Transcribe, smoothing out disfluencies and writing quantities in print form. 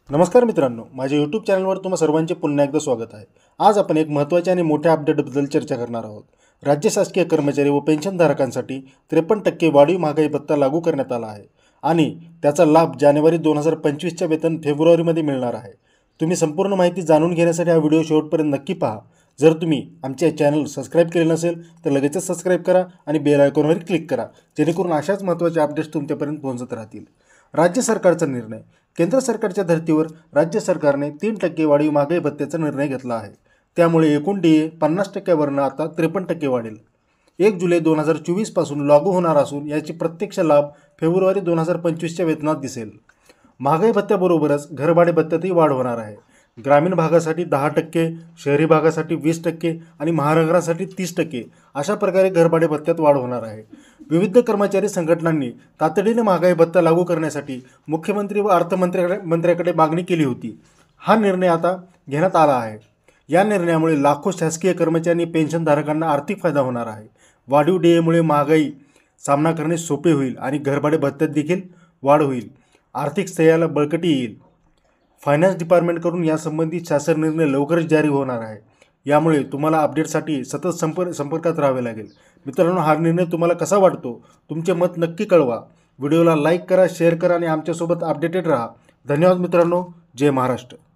नमस्कार मित्रांनो, माझ्या यूट्यूब चॅनलवर तुम्हा सर्वांचे पुन्हा एकदा स्वागत आहे। आज आपण एक महत्त्वाच्या आणि मोठ्या अपडेटबद्दल चर्चा करणार आहोत। राज्य शासकीय कर्मचारी व पेन्शनधारकांसाठी 53% वाढीव महागाई भत्ता लागू करण्यात आला आहे आणि त्याचा लाभ जानेवारी 2025च्या वेतन फेब्रुवारीमध्ये मिळणार आहे। तुम्ही संपूर्ण माहिती जाणून घेण्यासाठी हा व्हिडिओ शेवटपर्यंत नक्की पहा। जर तुम्ही आमचे चॅनल सबस्क्राइब केले नसेल तर लगेचच सबस्क्राइब करा आणि बेल आयकॉनवर क्लिक करा, जेणेकरून अशाच महत्त्वाच्या अपडेट्स तुमच्यापर्यंत पोहोचत राहतील। राज्य सरकारचा निर्णय। केंद्र सरकारच्या धर्तीवर राज्य सरकारने 3% वाढीव महागाई भत्त्याचा निर्णय घेतला आहे। त्यामुळे एकूण डीए 50%वरून आता 53% वाढेल। 1 जुलै 2024 पासून लागू होणार असून याची प्रत्यक्ष लाभ फेब्रुवारी 2025च्या वेतनात दिसेल। महागाई भत्त्याबरोबरच घरभाडे भत्त्यातही वाढ होणार आहे। ग्रामीण भागासाठी 10%, शहरी भागासाठी 20% आणि महानगरासाठी 30% अशा प्रकारे घरभाडे भत्त्यात वाढ होणार आहे। विविध कर्मचारी संघटनांनी तातडीने महागाई भत्ता लागू करण्यासाठी मुख्यमंत्री व अर्थमंत्र्यांकडे मागणी केली होती। हा निर्णय आता घेण्यात आला आहे। या निर्णयामुळे लाखो शासकीय कर्मचारी आणि पेन्शनधारकांना आर्थिक फायदा होणार आहे। वाढीव डीएमुळे महागाई सामना करणे सोपे होईल आणि घरभाडे भत्त्यात देखील वाढ होईल। आर्थिक स्थैर्याला बळकटी येईल। फायनान्स डिपार्टमेंटकडून यासंबंधी शासन निर्णय लवकरच जारी होणार आहे। यामुळे तुम्हाला अपडेटसाठी सतत संपर्कात राहावे लागेल। मित्रांनो, हा निर्णय तुम्हाला कसा वाटतो? तुमचे मत नक्की कळवा। व्हिडिओला लाईक करा, शेअर करा आणि आमच्यासोबत अपडेटेड राहा। धन्यवाद मित्रांनो। जय महाराष्ट्र।